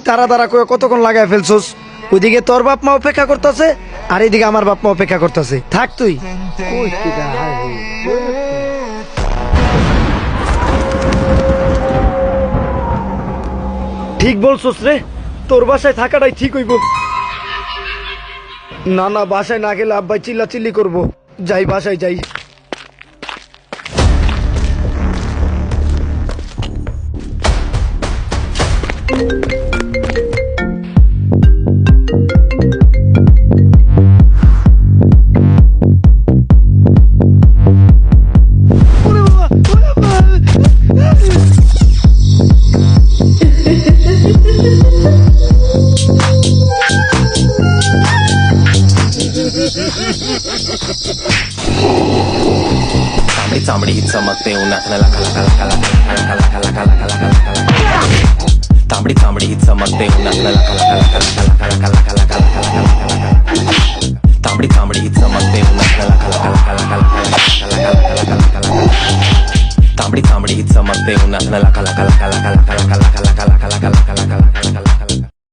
তারা তারা কয়ে কতক্ষণ লাগায় ফেলছোস। ওইদিকে তোর বাপ মা অপেক্ষা করতেছে, আর এইদিকে আমার বাপ মা অপেক্ষা করতেছে। থাক তুই। ঠিক বলছোস রে, তোর বাসায় থাকাটাই ঠিক হইব। না না, বাসায় না গেলে আব্বাই চিল্লা চিল্লি করবো। যাই, বাসায় যাই। चामड़ी चामड़ी चमकते उन्हात लका लका लका लका लका लका लका लका लका लका तांबडी तांबडी चमकते उन्हात लका लका लका लका लका लका लका लका लका तांबडी तांबडी चमकते उन्हात लका लका लका लका लका लका लका लका तांबडी तांबडी चमकते उन्हात लका लका लका लका लका लका लका लका लका लका